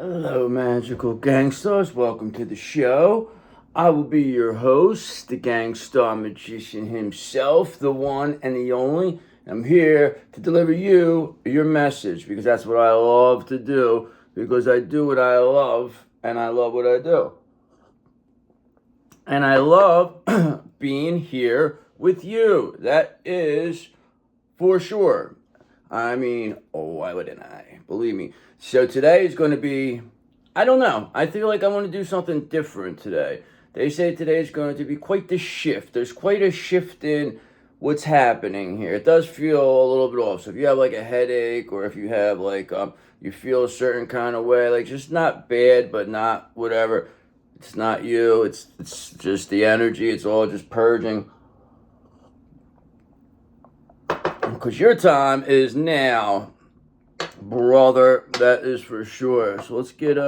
Hello, magical gangsters. Welcome to the show. I will be your host, the gangster magician himself, the one and the only. I'm here to deliver you your message because that's what I love to do, because I do what I love and I love what I do. And I love being here with you. That is for sure. I mean, why wouldn't I? Believe me. So today is going to be, I don't know. I feel like I want to do something different today. They say today is going to be quite the shift. There's quite a shift in what's happening here. It does feel a little bit off. So if you have like a headache, or if you have like, you feel a certain kind of way, like just not bad, but not whatever. It's not you. It's just the energy. It's all just purging. Because your time is now, brother. That is for sure. So let's get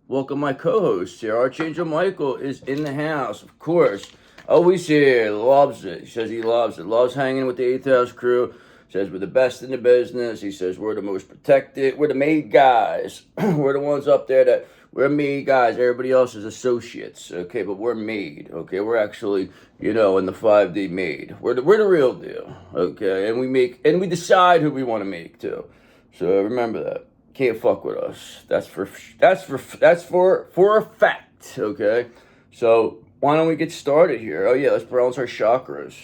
welcome my co-host here. Archangel Michael is in the house, of course. Always here. Loves it. He says he loves it. Loves hanging with the 8th house crew. Says we're the best in the business. He says we're the most protected. We're the made guys. We're the ones up there that we're made guys. Everybody else is associates. Okay, but we're made. Okay, we're actually, in the 5D made. We're the real deal. Okay, and we decide who we want to make too. So remember that. Can't fuck with us. That's for a fact. Okay, so why don't we get started here? Oh yeah, let's balance our chakras.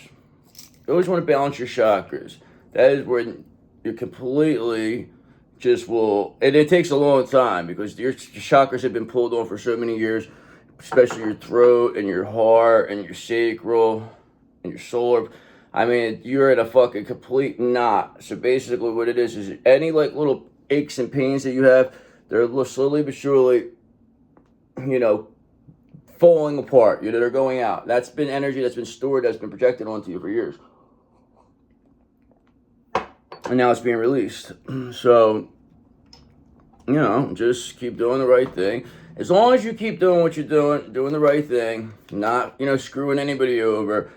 You always want to balance your chakras. That is where you completely just will, and it takes a long time because your chakras have been pulled on for so many years, especially your throat and your heart and your sacral and your solar. I mean, you're in a fucking complete knot. So basically what it is any like little aches and pains that you have, they're slowly but surely, falling apart. They're going out. That's been energy that's been stored, that's been projected onto you for years. And now it's being released. So, just keep doing the right thing. As long as you keep doing what you're doing the right thing, not, screwing anybody over,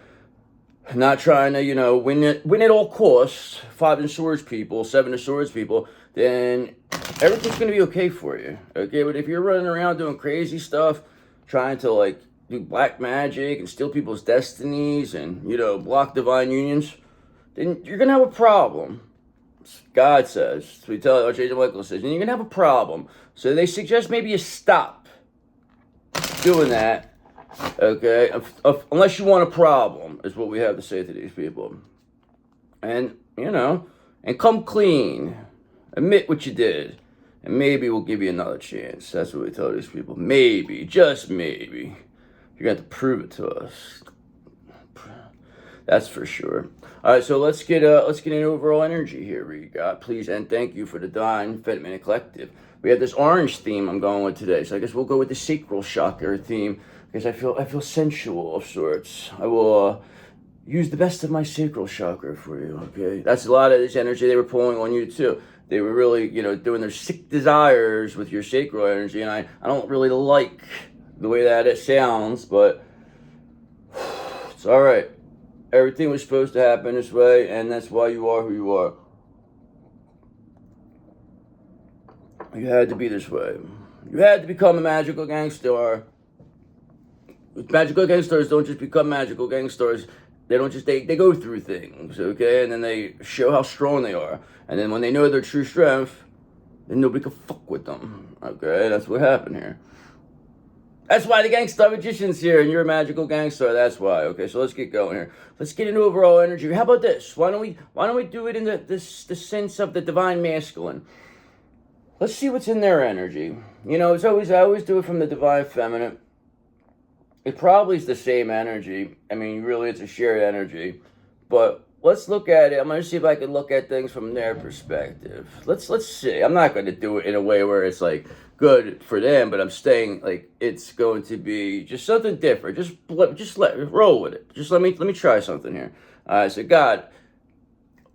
not trying to, win at all costs, 5 of swords people, 7 of swords people, then everything's going to be okay for you. Okay, but if you're running around doing crazy stuff, trying to, like, do black magic and steal people's destinies and, block divine unions, then you're going to have a problem. God says, so we tell Archangel Michael says, and you're going to have a problem. So they suggest maybe you stop doing that, okay, unless you want a problem, is what we have to say to these people. And, and come clean. Admit what you did. And maybe we'll give you another chance. That's what we tell these people. Maybe, just maybe. You're going to have to prove it to us. That's for sure. All right, so let's get an overall energy here. We got, please and thank you for the Divine Feminine Collective. We have this orange theme I'm going with today, so I guess we'll go with the sacral chakra theme because I feel sensual of sorts. I will use the best of my sacral chakra for you. Okay, that's a lot of this energy they were pulling on you too. They were really, doing their sick desires with your sacral energy, and I don't really like the way that it sounds, but it's all right. Everything was supposed to happen this way, and that's why you are who you are. You had to be this way. You had to become a magical gangster. Magical gangsters don't just become magical gangsters. They don't just, they go through things, okay? And then they show how strong they are. And then when they know their true strength, then nobody can fuck with them, okay? That's what happened here. That's why the gangster magician's here, and you're a magical gangster. That's why. Okay, so let's get going here. Let's get into overall energy. How about this? Why don't we do it in the sense of the divine masculine? Let's see what's in their energy. I always do it from the divine feminine. It probably is the same energy. I mean, really, it's a shared energy. But let's look at it. I'm going to see if I can look at things from their perspective. Let's see. I'm not going to do it in a way where it's like good for them, but I'm saying like it's going to be just something different. Just roll with it. Just let me try something here. All right. So God,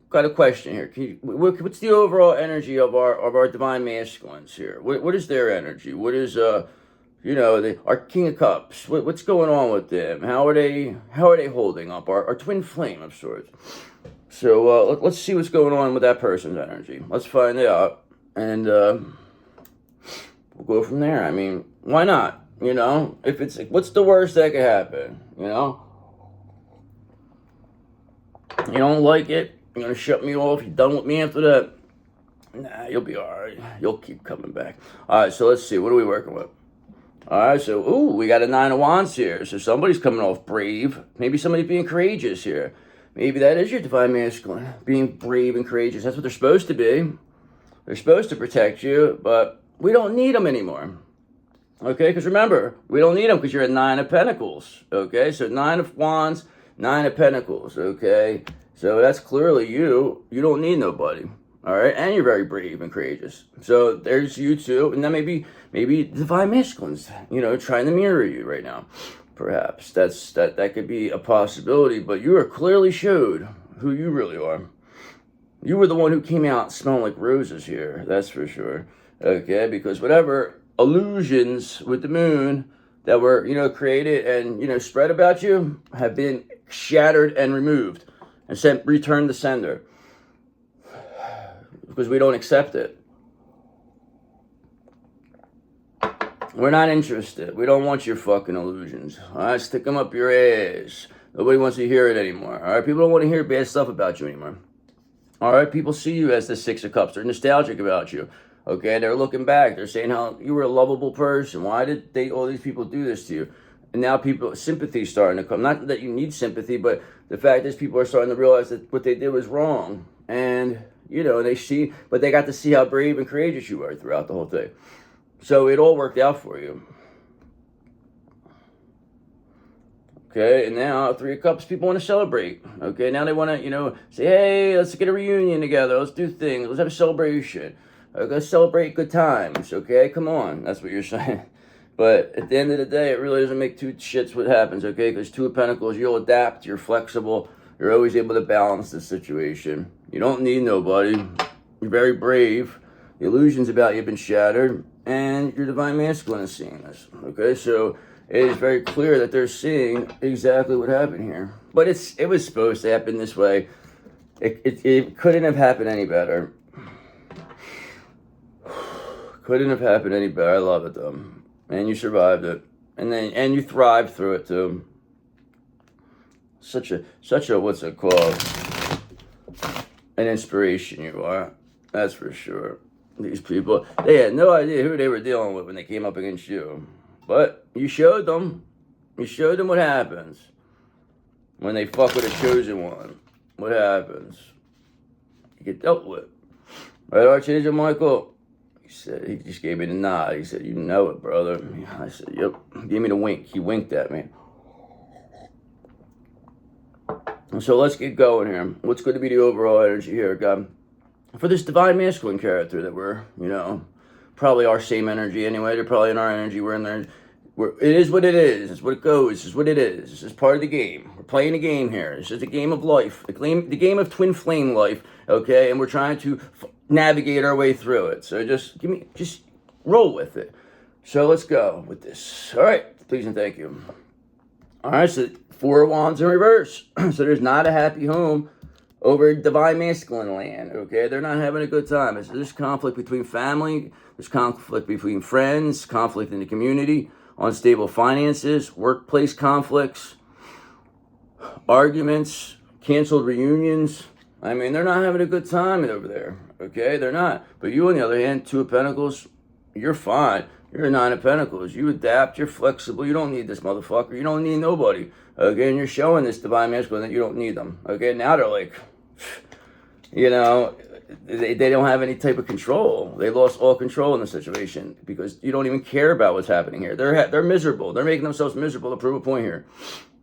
got a question here. What's the overall energy of our divine masculines here? What is their energy? What is our King of Cups? What's going on with them? How are they holding up? Our twin flame of sorts. So let's see what's going on with that person's energy. Let's find out. And we'll go from there. I mean, why not? You know, if it's like, what's the worst that could happen? You know, you don't like it, you're gonna shut me off. You're done with me after that. Nah, you'll be all right. You'll keep coming back. All right, so let's see. What are we working with? All right, so, we got a 9 of Wands here. So somebody's coming off brave. Maybe somebody's being courageous here. Maybe that is your divine masculine, being brave and courageous. That's what they're supposed to be. They're supposed to protect you, but we don't need them anymore. Okay, because remember, we don't need them because you're a 9 of Pentacles. Okay, so 9 of Wands, 9 of Pentacles. Okay, so that's clearly you. You don't need nobody. All right, and you're very brave and courageous. So there's you too, and then maybe divine masculines, you know, trying to mirror you right now. Perhaps that could be a possibility, but you are clearly showed who you really are. You were the one who came out smelling like roses here, that's for sure. Okay, because whatever illusions with the moon that were, you know, created and, you know, spread about you have been shattered and removed and returned to sender. Because we don't accept it. We're not interested. We don't want your fucking illusions. All right, stick them up your ass. Nobody wants to hear it anymore. All right, people don't want to hear bad stuff about you anymore. All right, people see you as the 6 of Cups. They're nostalgic about you. Okay, they're looking back. They're saying how you were a lovable person. Why did all these people do this to you? And now sympathy's starting to come. Not that you need sympathy, but the fact is people are starting to realize that what they did was wrong. And, you know, but they got to see how brave and courageous you were throughout the whole thing. So it all worked out for you. Okay, and now 3 of Cups, people want to celebrate. Okay, now they want to, you know, say, hey, let's get a reunion together. Let's do things. Let's have a celebration. Let's celebrate good times. Okay, come on. That's what you're saying. But at the end of the day, it really doesn't make two shits what happens, okay? Because 2 of Pentacles, you'll adapt. You're flexible. You're always able to balance the situation. You don't need nobody. You're very brave. The illusions about you have been shattered. And your divine masculine is seeing this. Okay, so it is very clear that they're seeing exactly what happened here. But it was supposed to happen this way. It couldn't have happened any better. Couldn't have happened any better. I love it though. And you survived it. And you thrived through it too. Such a what's it called? An inspiration you are. That's for sure. These people, they had no idea who they were dealing with when they came up against you. But you showed them. You showed them what happens when they fuck with a chosen one. What happens? You get dealt with. Right, Archangel Michael? He just gave me the nod. He said, you know it, brother. I said, yep. He gave me the wink. He winked at me. So let's get going here. What's going to be the overall energy here, God? For this divine masculine character that we're, you know, probably our same energy anyway. They're probably in our energy. We're in there. It is what it is. It's what it goes. It's what it is. This is part of the game. We're playing a game here. This is a game of life. The game of twin flame life, okay? And we're trying to navigate our way through it. So just roll with it. So let's go with this. All right. Please and thank you. All right. So 4 of Wands in reverse. So there's not a happy home over divine masculine land, okay? They're not having a good time. There's conflict between family, there's conflict between friends, conflict in the community, unstable finances, workplace conflicts, arguments, canceled reunions. I mean, they're not having a good time over there, okay? They're not. But you, on the other hand, 2 of Pentacles, you're fine. You're a 9 of Pentacles. You adapt, you're flexible. You don't need this motherfucker. You don't need nobody, okay? And you're showing this divine masculine that you don't need them, okay? Now they're like, you know, they don't have any type of control. They lost all control in the situation because you don't even care about what's happening here. They're miserable. They're making themselves miserable to prove a point here.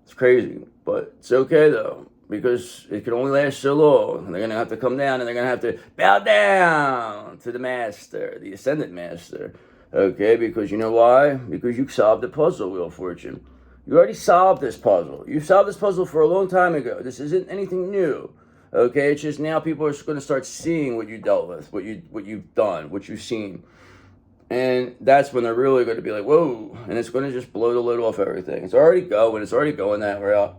It's crazy, but it's okay though because it can only last so long. And they're gonna have to come down and they're gonna have to bow down to the master, the ascendant master. Okay, because you know why? Because you solved the puzzle, Wheel of Fortune. You already solved this puzzle. You solved this puzzle for a long time ago. This isn't anything new. Okay, it's just now people are going to start seeing what you dealt with, what you've done, what you've seen. And that's when they're really going to be like, whoa, and it's going to just blow the lid off everything. It's already going that route.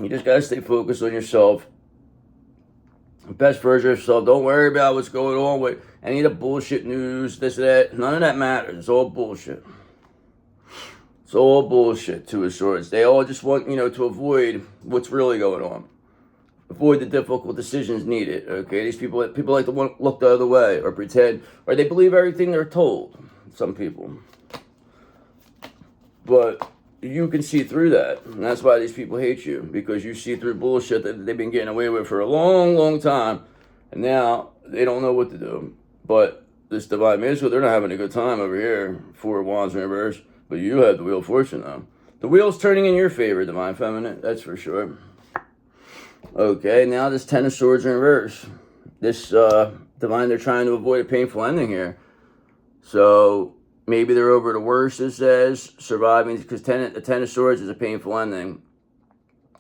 You just got to stay focused on yourself. Best version of yourself. Don't worry about what's going on with any of the bullshit news, this, that. None of that matters. It's all bullshit. It's all bullshit, Two of Swords. They all just want, to avoid what's really going on. Avoid the difficult decisions needed, okay? These people like to look the other way or pretend, or they believe everything they're told, some people. But you can see through that, and that's why these people hate you, because you see through bullshit that they've been getting away with for a long, long time, and now they don't know what to do. But this Divine Masculine, they're not having a good time over here. Four of Wands in reverse, but you have the Wheel of Fortune now. The wheel's turning in your favor, Divine Feminine, that's for sure. Okay, now this Ten of Swords in reverse. This Divine, they're trying to avoid a painful ending here. So maybe they're over the worst, it says, surviving, because the Ten of Swords is a painful ending.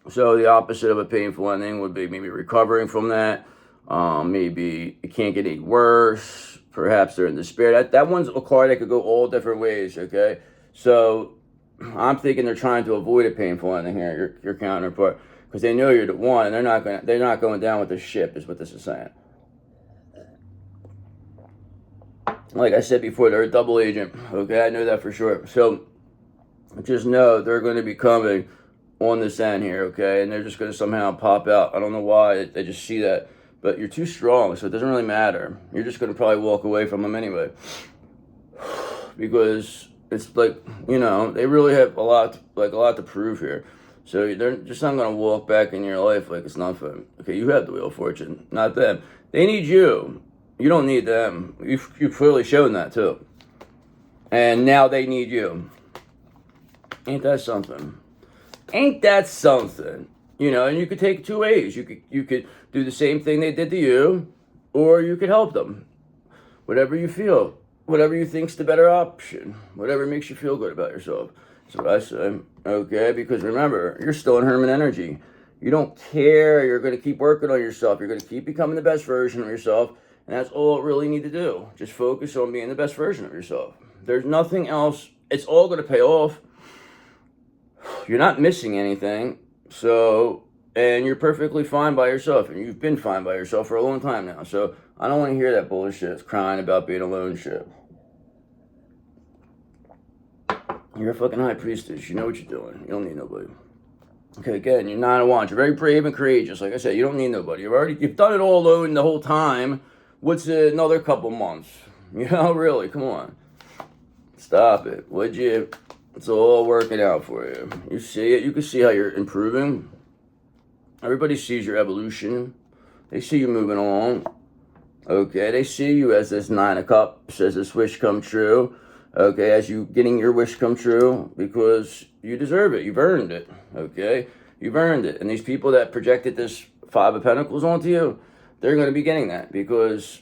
So the opposite of a painful ending would be maybe recovering from that. Maybe it can't get any worse. Perhaps they're in despair. That one's a card that could go all different ways, okay? So I'm thinking they're trying to avoid a painful ending here, your counterpart, because they know you're the one, and they're not going down with the ship, is what this is saying. Like I said before, they're a double agent, okay? I know that for sure. So just know they're going to be coming on this end here, okay? And they're just going to somehow pop out. I don't know why. They just see that. But you're too strong, so it doesn't really matter. You're just going to probably walk away from them anyway. Because it's like, they really have a lot to prove here. So they're just not going to walk back in your life like it's nothing. Okay, you have the Wheel of Fortune, not them. They need you. You don't need them. You've clearly shown that too. And now they need you. Ain't that something? Ain't that something? And you could take it two ways. You could do the same thing they did to you, or you could help them. Whatever you feel. Whatever you think's the better option. Whatever makes you feel good about yourself. That's what I say. Okay? Because remember, you're still in Hermit energy. You don't care. You're going to keep working on yourself. You're going to keep becoming the best version of yourself. And that's all you really need to do. Just focus on being the best version of yourself. There's nothing else. It's all going to pay off. You're not missing anything. So, and you're perfectly fine by yourself. And you've been fine by yourself for a long time now. So, I don't want to hear that bullshit. It's crying about being alone shit. You're a fucking high priestess. You know what you're doing. You don't need nobody. Okay, again, you're Nine of Wands. You're very brave and courageous. Like I said, you don't need nobody. You've done it all alone the whole time. What's another couple months? Really, come on. Stop it, would you? It's all working out for you. You see it. You can see how you're improving. Everybody sees your evolution. They see you moving on. Okay, they see you as this Nine of Cups, as this wish come true. Okay, as you getting your wish come true because you deserve it. You've earned it. Okay, you've earned it. And these people that projected this Five of Pentacles onto you, they're going to be getting that because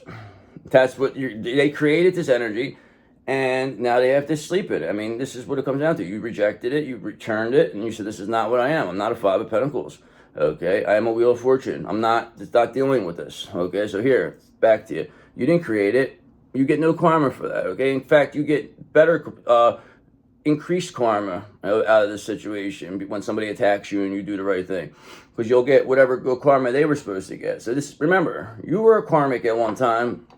that's what they created this energy, and now they have to sleep it. I mean, this is what it comes down to. You rejected it, you returned it, and you said, this is not what I am. I'm not a Five of Pentacles. Okay, I am a Wheel of Fortune. I'm not dealing with this. Okay, so here, back to you. You didn't create it. You get no karma for that. Okay, in fact, you get better, increased karma out of this situation when somebody attacks you and you do the right thing. Because you'll get whatever good karma they were supposed to get. So this, remember, you were a karmic at one time.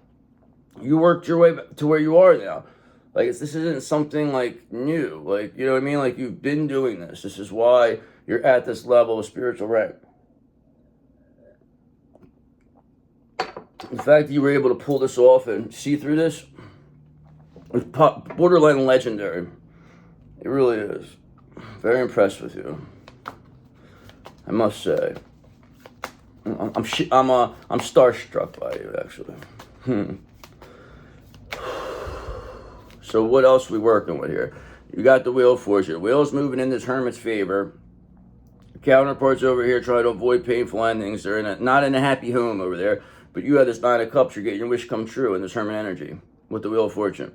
You worked your way to where you are now. Like, this isn't something, like, new. Like, you know what I mean? Like, you've been doing this. This is why you're at this level of spiritual rank. The fact that you were able to pull this off and see through this is borderline legendary. It really is. Very impressed with you, I must say. I'm starstruck by you, actually. So what else are we working with here? You got the Wheel of Fortune. The wheel's moving in this Hermit's favor. Counterparts over here try to avoid painful endings. They're not in a happy home over there. But you have this Nine of Cups. You're getting your wish come true in this Hermit energy with the Wheel of Fortune.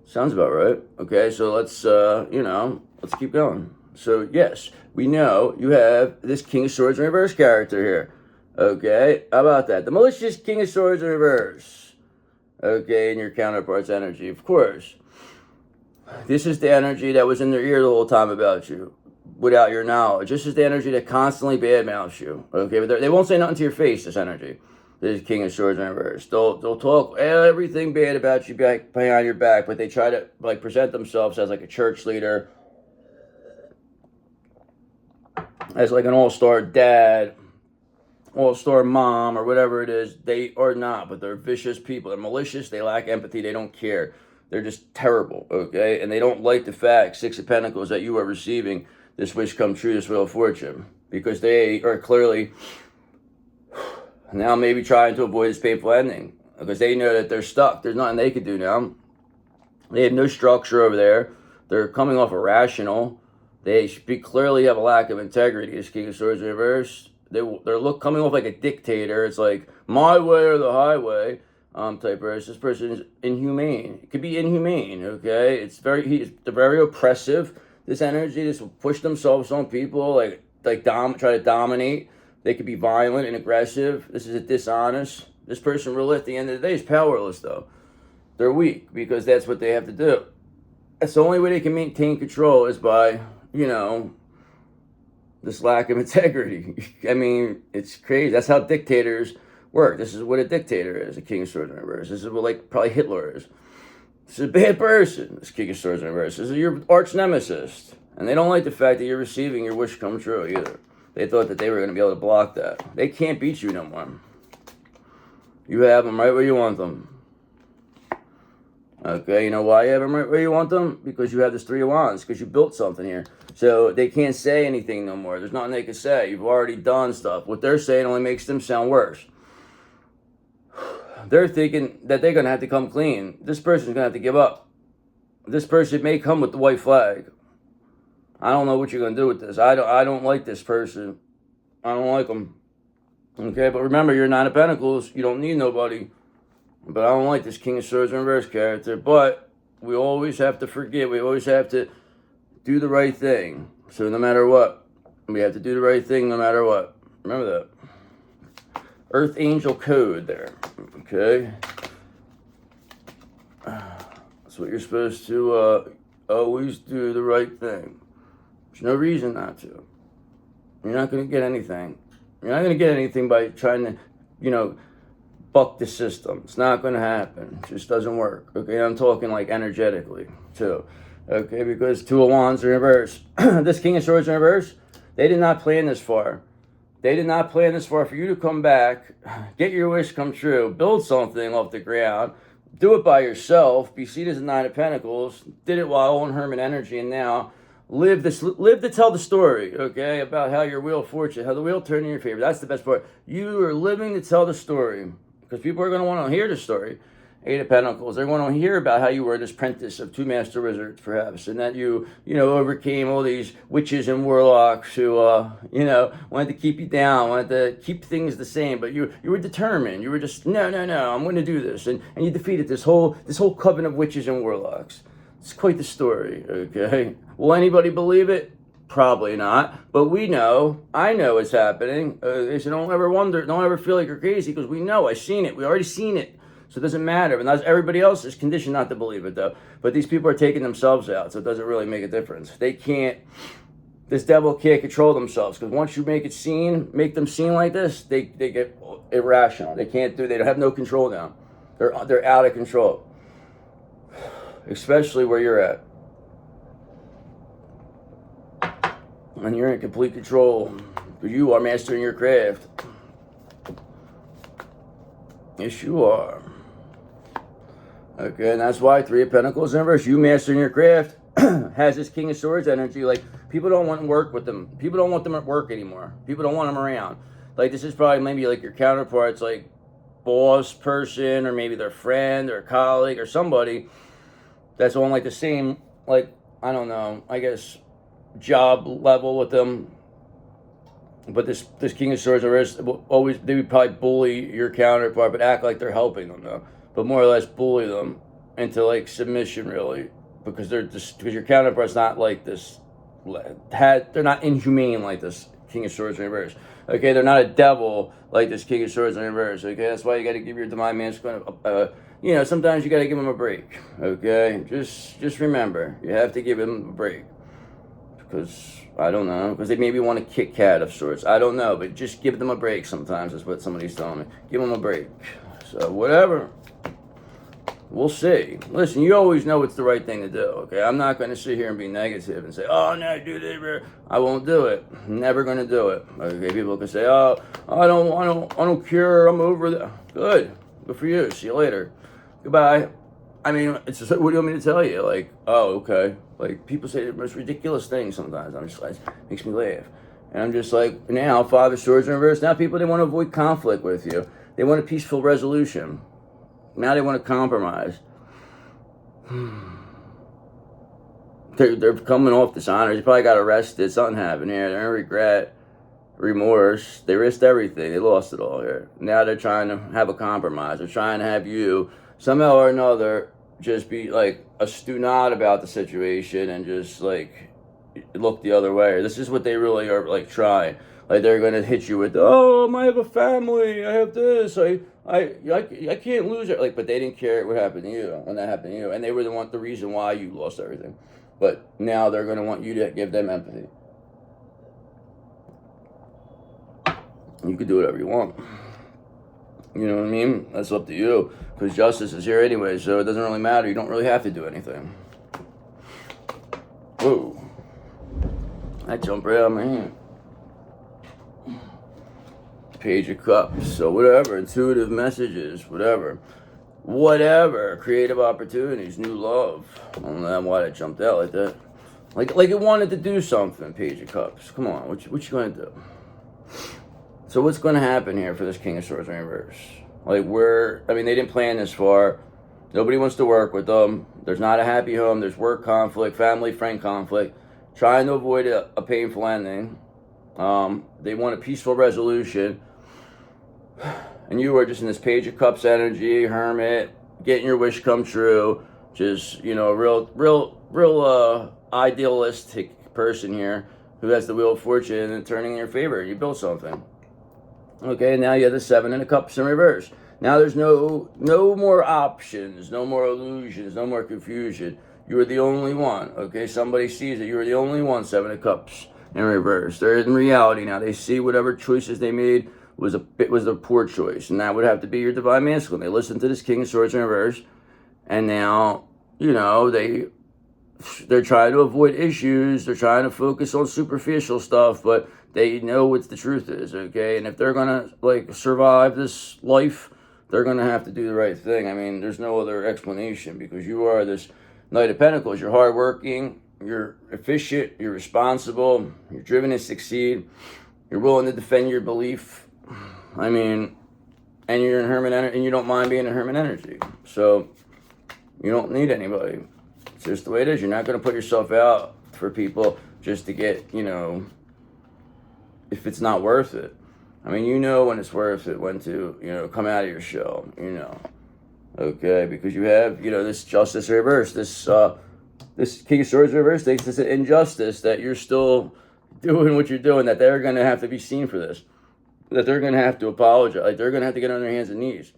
Sounds about right. Okay, so let's, let's keep going. So, yes, we know you have this King of Swords in reverse character here. Okay, how about that? The malicious King of Swords in reverse. Okay, in your counterpart's energy, of course. This is the energy that was in their ear the whole time about you, without your knowledge. This is the energy that constantly badmouths you. Okay, but they won't say nothing to your face, this energy. This King of Swords in reverse. They'll talk everything bad about you behind your back, but they try to like present themselves as like a church leader, as like an all-star dad, all-star mom, or whatever it is. They are not, but they're vicious people. They're malicious. They lack empathy. They don't care. They're just terrible, okay? And they don't like the fact, Six of Pentacles, that you are receiving this wish come true, this wheel of fortune, because they are clearly now maybe trying to avoid this painful ending, because they know that they're stuck. There's nothing they can do now. They have no structure over there. They're coming off irrational. They clearly have a lack of integrity. This King of Swords in reverse. They're coming off like a dictator. It's like my way or the highway type person. This person is inhumane. It could be inhumane. Okay, they're very oppressive. This energy, this will push themselves on people, try to dominate. They could be violent and aggressive. This is a dishonest. This person really at the end of the day is powerless though. They're weak because that's what they have to do. That's the only way they can maintain control is by, this lack of integrity. I mean, it's crazy. That's how dictators work. This is what a dictator is, a King of Swords in reverse. This is what probably Hitler is. This is a bad person, this King of Swords in reverse. This is your arch nemesis. And they don't like the fact that you're receiving your wish come true either. They thought that they were going to be able to block that. They can't beat you no more. You have them right where you want them. Okay, you know why you have them right where you want them? Because you have this Three of Wands, because you built something here. So they can't say anything no more. There's nothing they can say. You've already done stuff. What they're saying only makes them sound worse. They're thinking that they're going to have to come clean. This person's going to have to give up. This person may come with the white flag. I don't know what you're going to do with this. I don't like this person. I don't like them. Okay, but remember, you're Nine of Pentacles. You don't need nobody. But I don't like this King of Swords in reverse character. But we always have to forgive. We always have to do the right thing. So no matter what, we have to do the right thing no matter what. Remember that. Earth Angel code there. Okay. That's what you're supposed to always do the right thing. There's no reason not to. You're not going to get anything. You're not going to get anything by trying to, buck the system. It's not going to happen. It just doesn't work. Okay, I'm talking like energetically too. Okay, because Two of Wands in reverse. This King of Swords in reverse, they did not plan this far. They did not plan this far for you to come back, get your wish come true, build something off the ground, do it by yourself, be seen as a Nine of Pentacles, did it while on Hermit energy, and now live to tell the story, okay, about how your wheel of fortune, how the wheel turned in your favor. That's the best part. You are living to tell the story, because people are going to want to hear the story. Eight of Pentacles. They're going to hear about how you were this apprentice of two master wizards, perhaps, and that you overcame all these witches and warlocks who, wanted to keep you down, wanted to keep things the same, but you were determined. You were just, no, I'm going to do this, and you defeated this whole coven of witches and warlocks. It's quite the story, okay? Will anybody believe it? Probably not, but we know. I know it's happening. So don't ever wonder, don't ever feel like you're crazy, because we know. I've seen it. We already seen it. So it doesn't matter. And everybody else is conditioned not to believe it, though. But these people are taking themselves out, so it doesn't really make a difference. They can't, this devil can't control themselves, because once you make them seem like this, they get irrational. They don't have no control now. They're out of control. Especially where you're at. And you're in complete control, because you are mastering your craft. Yes, you are. Okay, and that's why Three of Pentacles in reverse, you mastering your craft, has this King of Swords energy. Like, people don't want to work with them. People don't want them at work anymore. People don't want them around. Like, this is probably maybe like your counterparts, like boss person, or maybe their friend or colleague or somebody that's on like the same, like, I don't know, I guess, job level with them. But this King of Swords in reverse, they would probably bully your counterpart, but act like they're helping them though. But more or less bully them into like submission, really, because because your counterpart's not like this. They're not inhumane like this King of Swords in reverse. Okay, they're not a devil like this King of Swords in reverse. Okay, that's why you got to give your divine masculine. Sometimes you got to give him a break. Okay, just remember, you have to give him a break, because I don't know, because they maybe want a Kit Kat of sorts. I don't know, but just give them a break sometimes is what somebody's telling me. Give them a break. So whatever. We'll see. Listen, you always know it's the right thing to do, okay? I'm not going to sit here and be negative and say, oh, no, do this. I won't do it. Never going to do it. Okay, people can say, oh, I don't care. I'm over that. Good. Good for you. See you later. Goodbye. I mean, it's just, what do you want me to tell you? Like, oh, okay. Like, people say the most ridiculous things sometimes. I'm just like, it makes me laugh. And I'm just like, now, 5 of Swords in reverse. Now people, they want to avoid conflict with you. They want a peaceful resolution. Now they want to compromise. They're coming off dishonor. They probably got arrested. Something happened here. They're in regret, remorse. They risked everything. They lost it all here. Now they're trying to have a compromise. They're trying to have you, somehow or another, just be like a stu-not about the situation and just like look the other way. This is what they really are like trying. Like they're gonna hit you with, oh, I have a family, I have this, I can't lose it. Like, but they didn't care what happened to you when that happened to you, and they were the reason why you lost everything. But now they're gonna want you to give them empathy. You can do whatever you want. You know what I mean? That's up to you, because justice is here anyway, so it doesn't really matter. You don't really have to do anything. Whoa! I jumped right out of my hand. Page of Cups, so whatever, intuitive messages, whatever, creative opportunities, new love. I don't know why that jumped out like that. Like it wanted to do something, Page of Cups. Come on, what you gonna do? So what's gonna happen here for this King of Swords in reverse? Like they didn't plan this far. Nobody wants to work with them. There's not a happy home. There's work conflict, family, friend conflict. Trying to avoid a painful ending. They want a peaceful resolution. And you are just in this Page of Cups energy, hermit, getting your wish come true. Just, you know, a real idealistic person here who has the Wheel of Fortune and turning in your favor. You build something. Okay, now you have the 7 of Cups in reverse. Now there's no more options, no more illusions, no more confusion. You are the only one. Okay, somebody sees it. You are the only one, 7 of Cups in reverse. They're in reality now. They see whatever choices they made was a poor choice, and that would have to be your divine masculine. They listen to this King of Swords in reverse, and now, you know, they're trying to avoid issues. They're trying to focus on superficial stuff, but they know what the truth is, okay? And if they're gonna like survive this life, they're gonna have to do the right thing. I mean, there's no other explanation, because you are this Knight of Pentacles. You're hardworking, you're efficient, you're responsible, you're driven to succeed, you're willing to defend your belief. I mean, and you're in hermit energy, and you don't mind being in hermit energy. So you don't need anybody. It's just the way it is. You're not going to put yourself out for people just to get, you know, if it's not worth it. I mean, you know when it's worth it, when to, you know, come out of your shell, you know. Okay, because you have, you know, this justice reverse, this King of Swords reverse thinks it's an injustice that you're still doing what you're doing, that they're going to have to be seen for this. That they're going to have to apologize. Like, they're going to have to get on their hands and knees.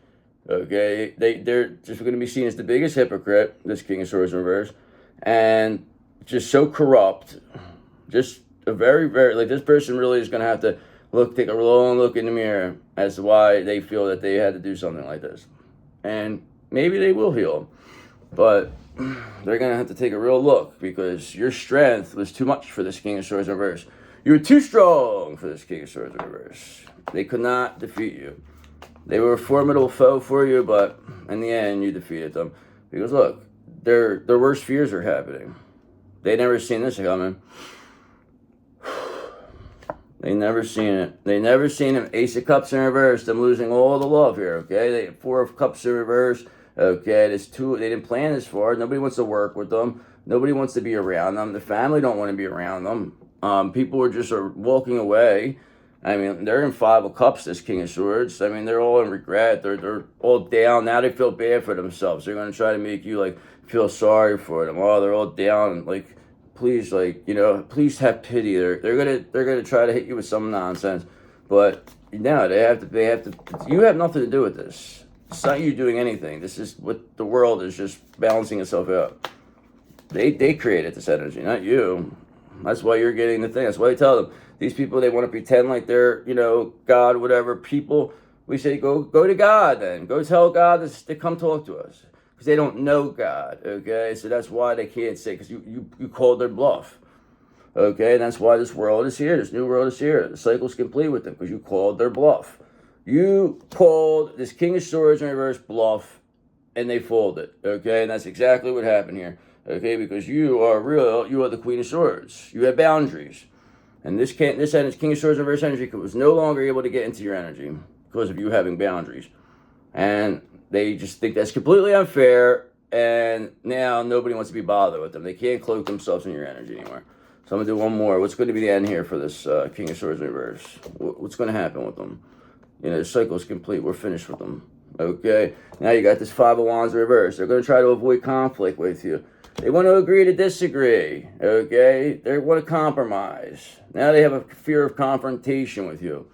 Okay? They're just going to be seen as the biggest hypocrite, this King of Swords in reverse, and just so corrupt. Just a very, very, like, this person really is going to have to take a long look in the mirror as to why they feel that they had to do something like this. And maybe they will heal, but they're going to have to take a real look, because your strength was too much for this King of Swords in reverse. You were too strong for this King of Swords in reverse. They could not defeat you. They were a formidable foe for you, but in the end, you defeated them. Because look, their worst fears are happening. They never seen this coming. They never seen it. They never seen him. Ace of Cups in reverse. Them losing all the love here. Okay, they had 4 of Cups in reverse. Okay, there's 2. They didn't plan this far. Nobody wants to work with them. Nobody wants to be around them. The family don't want to be around them. People are just walking away. I mean, they're in 5 of Cups, this King of Swords. I mean, they're all in regret. They're all down. Now they feel bad for themselves. They're going to try to make you, like, feel sorry for them. Oh, they're all down. Like, please, like, you know, please have pity. They're gonna try to hit you with some nonsense. But, no, they have to, you have nothing to do with this. It's not you doing anything. This is what the world is just balancing itself out. They created this energy, not you. That's why you're getting the thing. That's why I tell them. These people, they want to pretend like they're, God, whatever. People, we say, go to God then. Go tell God to come talk to us. Because they don't know God, okay? So that's why they can't say, because you called their bluff. Okay, and that's why this world is here. This new world is here. The cycle's complete with them because you called their bluff. You called this King of Swords in reverse bluff, and they folded. Okay, and that's exactly what happened here. Okay, because you are real. You are the Queen of Swords. You have boundaries, and this King of Swords in reverse energy was no longer able to get into your energy because of you having boundaries, and they just think that's completely unfair. And now nobody wants to be bothered with them. They can't cloak themselves in your energy anymore. So I'm going to do one more. What's going to be the end here for this King of Swords in reverse? What's going to happen with them? The cycle is complete. We're finished with them. Okay? Now you got this Five of Wands in reverse. They're going to try to avoid conflict with you. They want to agree to disagree. Okay? They want to compromise. Now they have a fear of confrontation with you.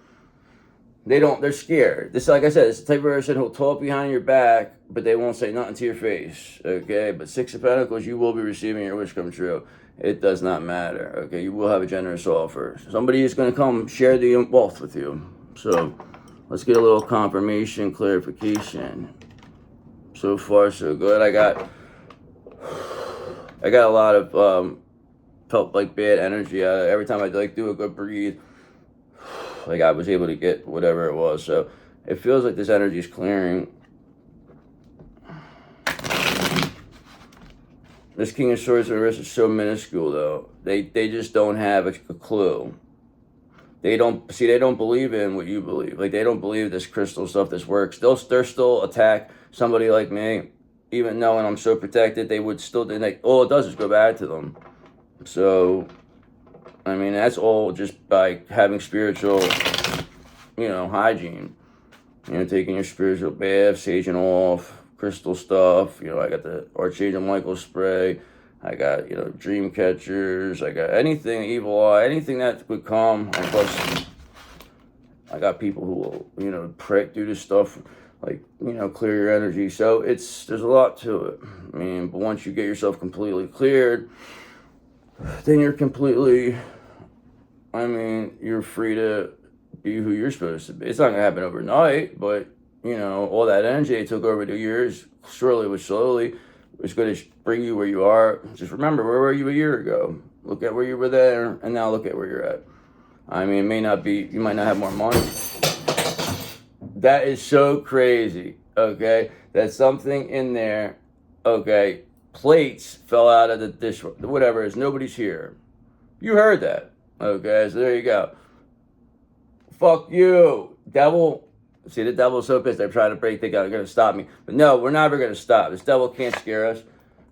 They're scared. This, like I said, it's the type of person who'll talk behind your back, but they won't say nothing to your face. Okay? But Six of Pentacles, you will be receiving your wish come true. It does not matter, okay? You will have a generous offer. Somebody is going to come share the wealth with you. So, let's get a little confirmation, clarification. So far, so good. I got a lot of, felt like bad energy. Every time I do a good breathe, like I was able to get whatever it was. So, it feels like this energy is clearing. This King of Swords in reverse is so minuscule, though. They just don't have a clue. They don't believe in what you believe. Like, they don't believe this crystal stuff, this works. They'll still attack somebody like me, even knowing I'm so protected. They would still, all it does is go back to them. So, I mean, that's all just by having spiritual, hygiene. Taking your spiritual bath, saging off, crystal stuff. I got the Archangel Michael spray. I got, dream catchers. I got anything, evil eye, anything that would come. And plus, I got people who will, pray, do this stuff, like, clear your energy. So there's a lot to it. I mean, but once you get yourself completely cleared, then you're completely, you're free to be who you're supposed to be. It's not going to happen overnight, but all that energy it took over 2 years, surely was slowly, was going to bring you where you are. Just remember, where were you a year ago? Look at where you were there, and now look at where you're at. It may not be, you might not have more money. That is so crazy, okay? That something in there, okay, plates fell out of the dish, whatever it is, nobody's here. You heard that, okay? So there you go. Fuck you, devil. See, the devil's so pissed. They're trying to break. They're going to stop me. But no, we're never going to stop. This devil can't scare us.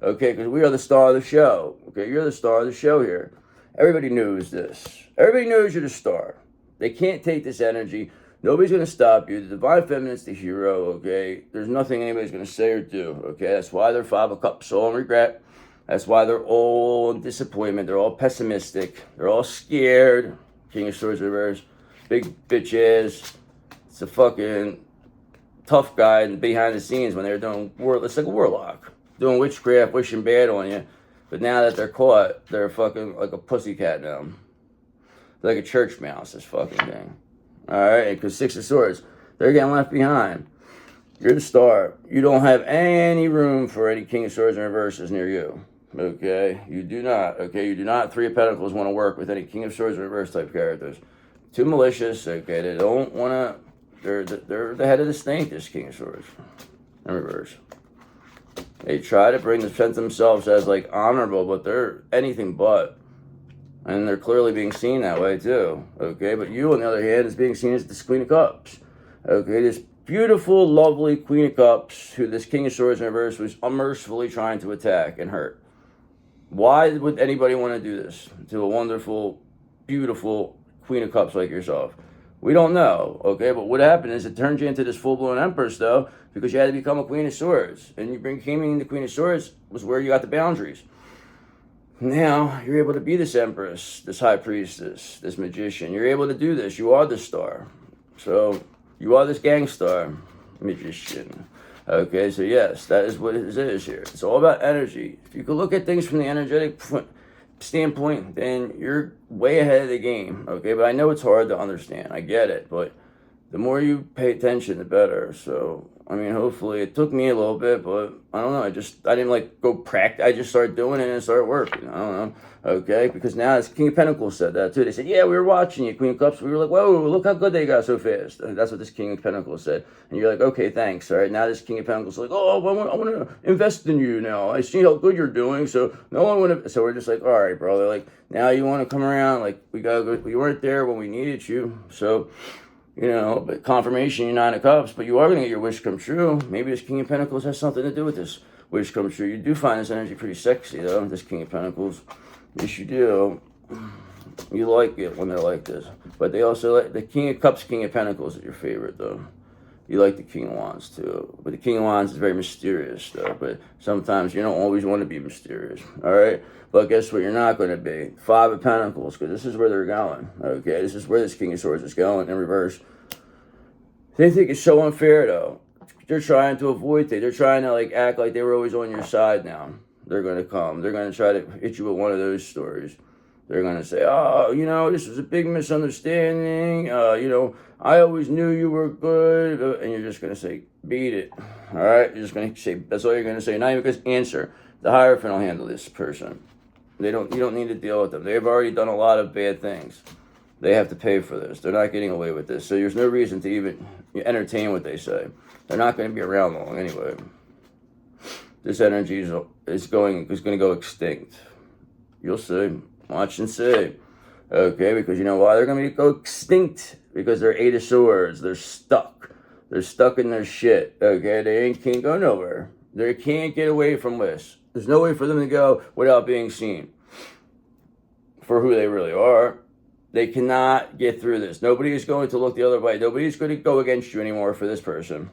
Okay, because we are the star of the show. Okay, you're the star of the show here. Everybody knows this. Everybody knows you're the star. They can't take this energy. Nobody's going to stop you. The Divine Feminine's the hero, okay? There's nothing anybody's going to say or do, okay? That's why they're Five of Cups, all in regret. That's why they're all in disappointment. They're all pessimistic. They're all scared. King of Swords reverse. Big bitches. It's a fucking tough guy behind the scenes when they're doing it's like a warlock. Doing witchcraft, wishing bad on you. But now that they're caught, they're fucking like a pussycat now. They're like a church mouse, this fucking thing. Alright, because Six of Swords, they're getting left behind. You're the star. You don't have any room for any King of Swords in reverses near you. Okay? You do not. Okay? You do not. Three of Pentacles want to work with any King of Swords in reverse type characters. Too malicious. Okay? They don't want to. They're the head of the snake, this King of Swords in reverse. They try to present themselves as like honorable, but they're anything but. And they're clearly being seen that way too. Okay, but you on the other hand is being seen as this Queen of Cups. Okay, this beautiful, lovely Queen of Cups who this King of Swords in reverse was unmercifully trying to attack and hurt. Why would anybody want to do this to a wonderful, beautiful Queen of Cups like yourself? We don't know, okay? But what happened is it turned you into this full-blown Empress, though, because you had to become a Queen of Swords. And you becoming the Queen of Swords was where you got the boundaries. Now, you're able to be this Empress, this High Priestess, this Magician. You're able to do this. You are the star. So, you are this gang star magician. Okay, so yes, that is what it is here. It's all about energy. If you could look at things from the energetic standpoint, then you're way ahead of the game, okay? But I know it's hard to understand. I get it, but the more you pay attention, the better. So, I mean, hopefully, it took me a little bit, but I don't know. I didn't like go practice. I just started doing it and it started working. I don't know. Okay, because now this King of Pentacles said that too. They said, yeah, we were watching you, Queen of Cups. We were like, whoa, look how good they got so fast. And that's what this King of Pentacles said. And you're like, okay, thanks. All right, now this King of Pentacles is like, oh, I want to invest in you now. I see how good you're doing. So no one would have. So we're just like, all right, bro. They're like, now you want to come around? Like, we gotta go. We weren't there when we needed you. So, you know, but confirmation, you're Nine of Cups, but you are gonna get your wish come true. Maybe this King of Pentacles has something to do with this wish come true. You do find this energy pretty sexy, though. This King of Pentacles. Yes, you do. You like it when they're like this. But they also like the King of Cups, King of Pentacles is your favorite, though. You like the King of Wands, too. But the King of Wands is very mysterious, though. But sometimes you don't always want to be mysterious, all right? But guess what you're not going to be? Five of Pentacles, because this is where they're going, okay? This is where this King of Swords is going in reverse. They think it's so unfair, though. They're trying to avoid it. They're trying to, like, act like they were always on your side now. They're going to come. They're going to try to hit you with one of those stories. They're going to say, oh, you know, this was a big misunderstanding. You know, I always knew you were good. And you're just going to say, beat it. All right? You're just going to say, that's all you're going to say. Not even because answer. The Hierophant will handle this person. You don't need to deal with them. They've already done a lot of bad things. They have to pay for this. They're not getting away with this. So there's no reason to even entertain what they say. They're not going to be around long anyway. This energy is going to go extinct. You'll see. Watch and see. Okay, because you know why they're going to go extinct? Because they're Eight of Swords. They're stuck. They're stuck in their shit. Okay, they can't go nowhere. They can't get away from this. There's no way for them to go without being seen for who they really are. They cannot get through this. Nobody is going to look the other way. Nobody's going to go against you anymore for this person.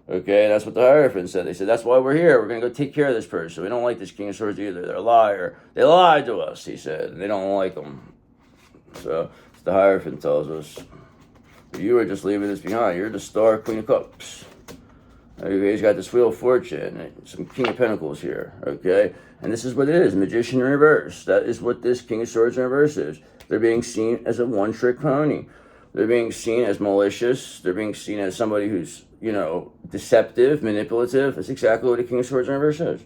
Okay, that's what the Hierophant said. They said, that's why we're here. We're going to go take care of this person. We don't like this King of Swords either. They're a liar. They lied to us, he said. They don't like them. So, the Hierophant tells us. But you are just leaving this behind. You're the Star Queen of Cups. Okay, he's got this Wheel of Fortune and some King of Pentacles here. Okay, and this is what it is. Magician in reverse. That is what this King of Swords in reverse is. They're being seen as a one-trick pony. They're being seen as malicious. They're being seen as somebody who's, you know, deceptive, manipulative. That's exactly what a King of Swords in reverse is.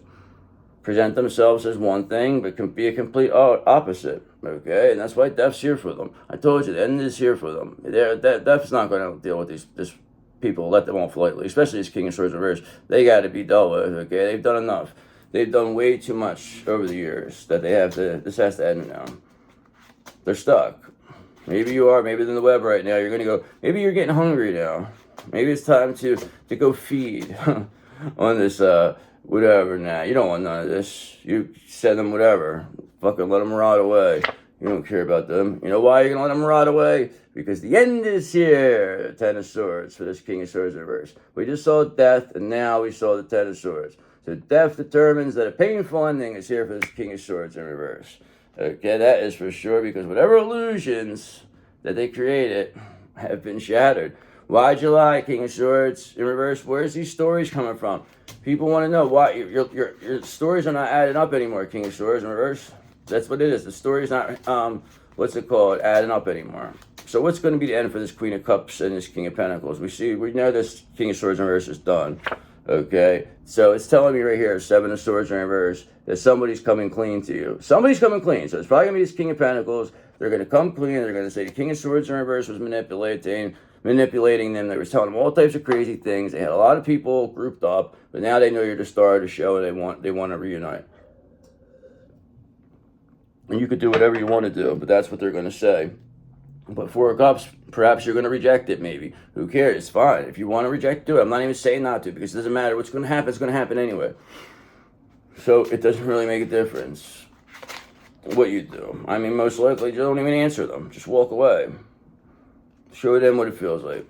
Present themselves as one thing, but can be a complete opposite. Okay, and that's why Death's here for them. I told you, the end is here for them. Death's not going to deal with this people. Let them off lightly, especially this King of Swords in reverse. They got to be dealt with. Okay, they've done enough. They've done way too much over the years that they have to. This has to end now. They're stuck. Maybe you are. Maybe in the web right now. You're going to go. Maybe you're getting hungry now. Maybe it's time to go feed on this whatever now. You don't want none of this. You send them whatever. Fucking let them rot away. You don't care about them. You know why you're going to let them rot away? Because the end is here. Ten of Swords for this King of Swords in reverse. We just saw Death, and now we saw the Ten of Swords. So Death determines that a painful ending is here for this King of Swords in reverse. Okay, that is for sure, because whatever illusions that they created have been shattered. Why'd you lie, King of Swords in reverse? Where's these stories coming from? People want to know why your stories are not adding up anymore, King of Swords in reverse. That's what it is. The story's not, what's it called, adding up anymore. So what's going to be the end for this Queen of Cups and this King of Pentacles? We know this King of Swords in reverse is done. Okay, so it's telling me right here, Seven of Swords in reverse, that somebody's coming clean to you. Somebody's coming clean. So it's probably going to be this King of Pentacles. They're going to come clean. They're going to say the King of Swords in reverse was manipulating them. They were telling them all types of crazy things. They had a lot of people grouped up, but now they know you're the star of the show, and they want to reunite. And you could do whatever you want to do, but that's what they're going to say. But Four of Cups, perhaps you're going to reject it, maybe. Who cares? It's fine. If you want to reject, do it. I'm not even saying not to, because it doesn't matter. What's going to happen is going to happen anyway. So it doesn't really make a difference what you do. I mean, most likely, you don't even answer them. Just walk away. Show them what it feels like.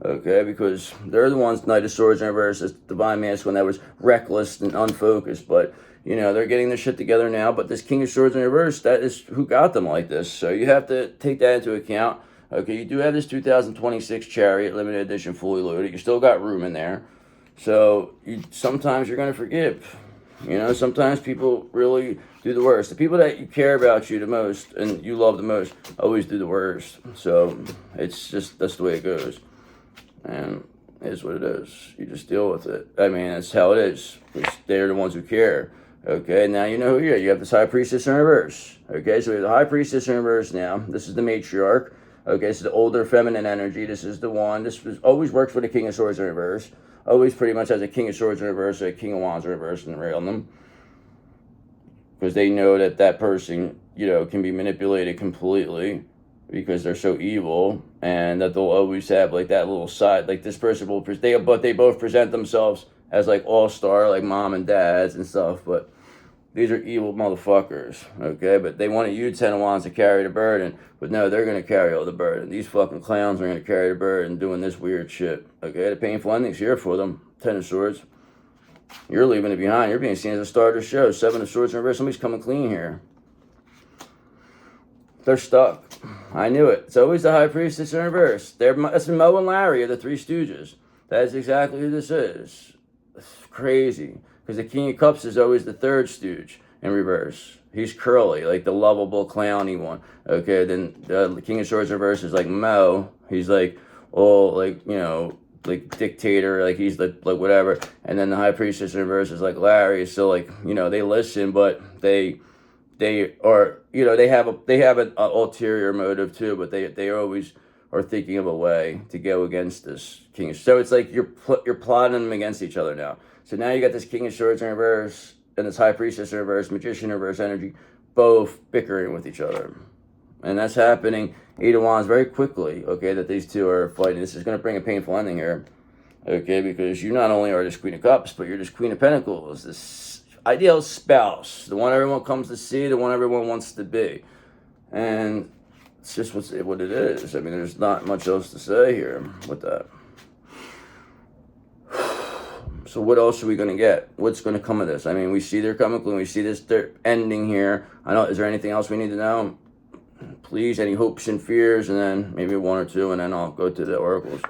Okay, because they're the ones, Knight of Swords in reverse, this Divine Masculine that was reckless and unfocused, but you know, they're getting their shit together now, but this King of Swords in reverse, that is who got them like this. So you have to take that into account. Okay, you do have this 2026 Chariot limited edition fully loaded. You still got room in there. So sometimes you're going to forgive. You know, sometimes people really do the worst. The people that you care about you the most and you love the most always do the worst. So it's just, that's the way it goes. And it is what it is. You just deal with it. I mean, that's how it is. They're the ones who care. Okay, now you know who you are. You have this High Priestess in reverse. Okay, so we have the High Priestess in reverse now. This is the matriarch. Okay, this is the older feminine energy. This is the one. Always works for the King of Swords in reverse. Always pretty much has a King of Swords in reverse, a King of Wands in reverse and around them. Because they know that that person, you know, can be manipulated completely because they're so evil, and that they'll always have like that little side. Like this person will, but they both present themselves as like all-star, like mom and dads and stuff, but these are evil motherfuckers, okay? But they wanted you, Ten of Wands, to carry the burden, but no, they're going to carry all the burden. These fucking clowns are going to carry the burden doing this weird shit, okay? The painful ending's here for them. Ten of Swords. You're leaving it behind. You're being seen as a star of the show. Seven of Swords in reverse. Somebody's coming clean here. They're stuck. I knew it. It's always the High Priestess in reverse. That's Mo and Larry of the Three Stooges. That is exactly who this is. It's crazy. Because the King of Cups is always the third stooge in reverse. He's curly, like the lovable, clowny one. Okay, then the King of Swords in reverse is like Mo. He's like, oh, like, you know, like dictator, like he's like whatever. And then the High Priestess in reverse is like Larry. So like, you know, they listen, but they are, you know, they have an ulterior motive too, but they always are thinking of a way to go against this King. So it's like you're plotting them against each other now. So now you got this King of Swords in reverse and this High Priestess in reverse, Magician in reverse energy, both bickering with each other. And that's happening, Eight of Wands, very quickly, okay, that these two are fighting. This is going to bring a painful ending here, okay, because you not only are this Queen of Cups, but you're this Queen of Pentacles, this ideal spouse, the one everyone comes to see, the one everyone wants to be. And it's just what it is. I mean, there's not much else to say here with that. So what else are we going to get? What's going to come of this? I mean, we see they're coming, we see this, they're ending here. I know, is there anything else we need to know? Please, any hopes and fears, and then maybe one or two, and then I'll go to the oracles.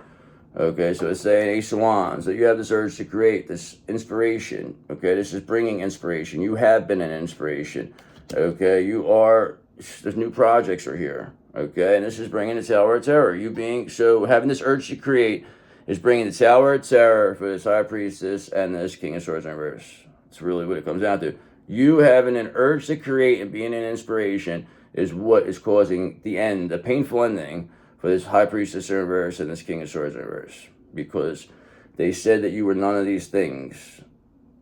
Okay, so it's saying Ace of Wands, that you have this urge to create, this inspiration. Okay, this is bringing inspiration. You have been an inspiration. Okay, there's new projects are here. Okay, and this is bringing the Tower of Terror. Having this urge to create is bringing the Tower of Terror for this High Priestess and this King of Swords in reverse. That's really what it comes down to. You having an urge to create and being an inspiration is what is causing the painful ending for this High Priestess in reverse and this King of Swords in reverse. Because they said that you were none of these things,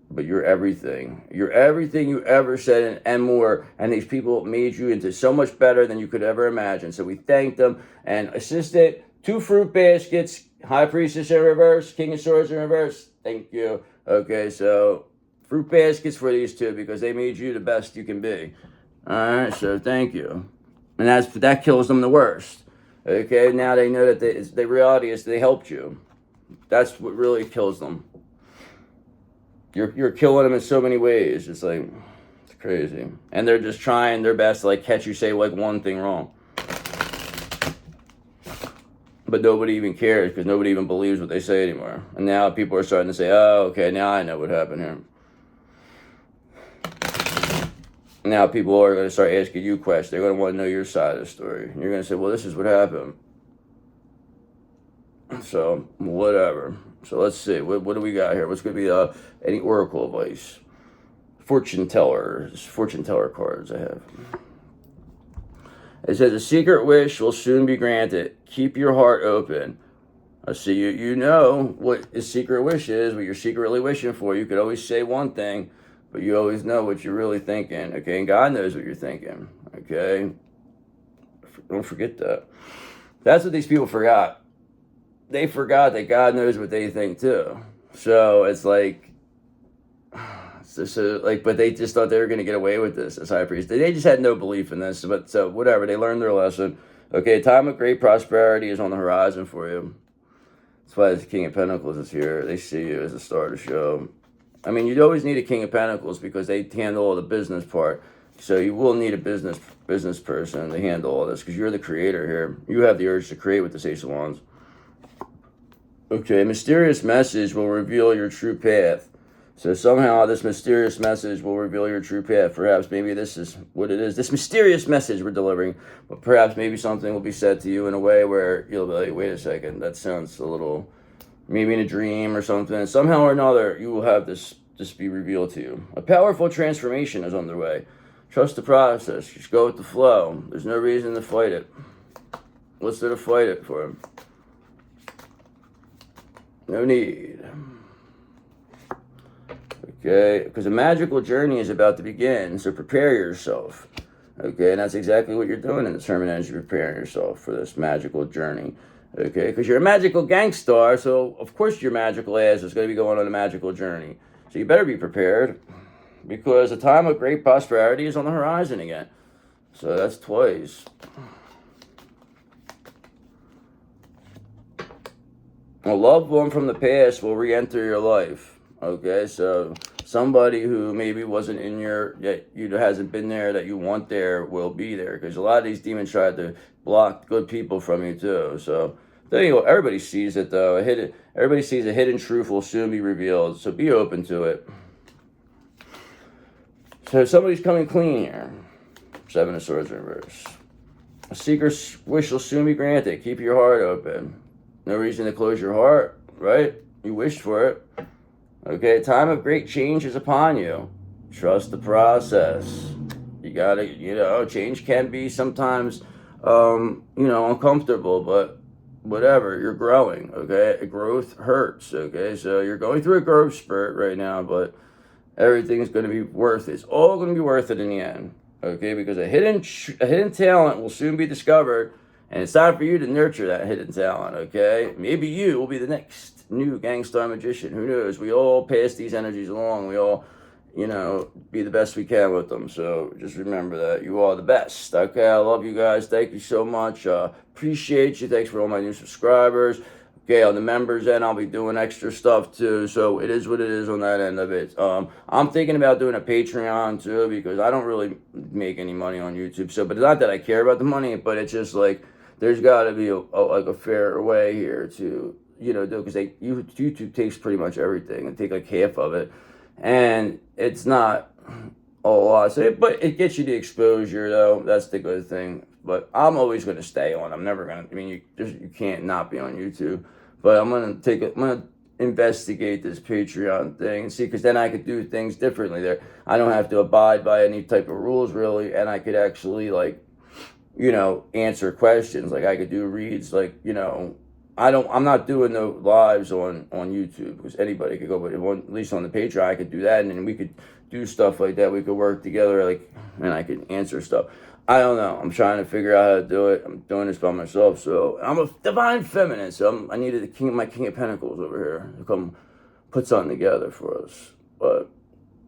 but you're everything. You're everything you ever said and more. And these people made you into so much better than you could ever imagine. So we thank them and assisted. 2 fruit baskets, High Priestess in reverse, King of Swords in reverse. Thank you. Okay, so fruit baskets for these two because they made you the best you can be. All right, so thank you. And that kills them the worst. Okay, now they know that the reality is they helped you. That's what really kills them. You're killing them in so many ways. It's like, it's crazy. And they're just trying their best to like catch you say like one thing wrong. But nobody even cares because nobody even believes what they say anymore. And now people are starting to say, oh, okay, now I know what happened here. Now people are going to start asking you questions. They're going to want to know your side of the story. You're going to say, well, this is what happened. So, whatever. So let's see. What do we got here? What's going to be any oracle advice? Fortune teller cards I have. It says, a secret wish will soon be granted. Keep your heart open. I see you know what a secret wish is, what you're secretly wishing for. You could always say one thing, but you always know what you're really thinking, okay? And God knows what you're thinking, okay? Don't forget that. That's what these people forgot. They forgot that God knows what they think too. So it's like, but they just thought they were going to get away with this as high priest. They just had no belief in this, but so whatever. They learned their lesson. Okay, time of great prosperity is on the horizon for you. That's why the King of Pentacles is here. They see you as a star of the show. I mean, you'd always need a King of Pentacles because they handle all the business part. So you will need a business person to handle all this because you're the creator here. You have the urge to create with this Ace of Wands. Okay, mysterious message will reveal your true path. So somehow this mysterious message will reveal your true path. Perhaps maybe this is what it is. This mysterious message we're delivering. But perhaps maybe something will be said to you in a way where you'll be like, wait a second, that sounds a little, maybe in a dream or something. Somehow or another, you will have this be revealed to you. A powerful transformation is underway. Trust the process. Just go with the flow. There's no reason to fight it. What's there to fight it for? No need. Okay, because a magical journey is about to begin, so prepare yourself. Okay, and that's exactly what you're doing in the tournament as you're preparing yourself for this magical journey. Okay, because you're a magical gangstar, so of course your magical ass is going to be going on a magical journey. So you better be prepared, because a time of great prosperity is on the horizon again. So that's twice. A loved one from the past will re-enter your life. Okay, so somebody who maybe wasn't in your, that you hasn't been there, that you want there, will be there. Because a lot of these demons tried to block good people from you too. So there you go. Everybody sees it though. Everybody sees a hidden truth will soon be revealed. So be open to it. So somebody's coming clean here. Seven of Swords reverse. A secret wish will soon be granted. Keep your heart open. No reason to close your heart, right? You wished for it. Okay, time of great change is upon you. Trust the process. You gotta, change can be sometimes, uncomfortable, but whatever, you're growing, okay? Growth hurts, okay? So you're going through a growth spurt right now, but everything's going to be worth it. It's all going to be worth it in the end, okay? Because a hidden talent will soon be discovered, and it's time for you to nurture that hidden talent, okay? Maybe you will be the next new gangstar magician. Who knows? We all pass these energies along. We all, be the best we can with them. So just remember that you are the best, okay? I love you guys. Thank you so much. Appreciate you. Thanks for all my new subscribers. Okay, on the members end, I'll be doing extra stuff too. So it is what it is on that end of it. I'm thinking about doing a Patreon too, because I don't really make any money on YouTube. So, but it's not that I care about the money, but it's just like, there's got to be a fair way here to, do, because YouTube takes pretty much everything and take like half of it. And it's not a lot. So but it gets you the exposure though. That's the good thing. But I'm always going to stay on. I'm never going to, you can't not be on YouTube. But I'm going to investigate this Patreon thing and see, because then I could do things differently there. I don't have to abide by any type of rules really. And I could actually answer questions. Like I could do reads, I'm not doing no lives on YouTube, because anybody could go, but at least on the Patreon I could do that, and then we could do stuff like that. We could work together, and I could answer stuff. I don't know. I'm trying to figure out how to do it. I'm doing this by myself, so I'm a divine feminine, so I needed my King of Pentacles over here to come put something together for us. But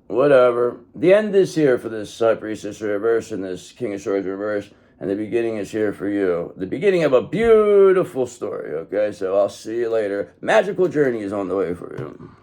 whatever. The end is here for this High Priestess reverse and this King of Swords reverse. And the beginning is here for you. The beginning of a beautiful story, okay? So I'll see you later. Magical journey is on the way for you.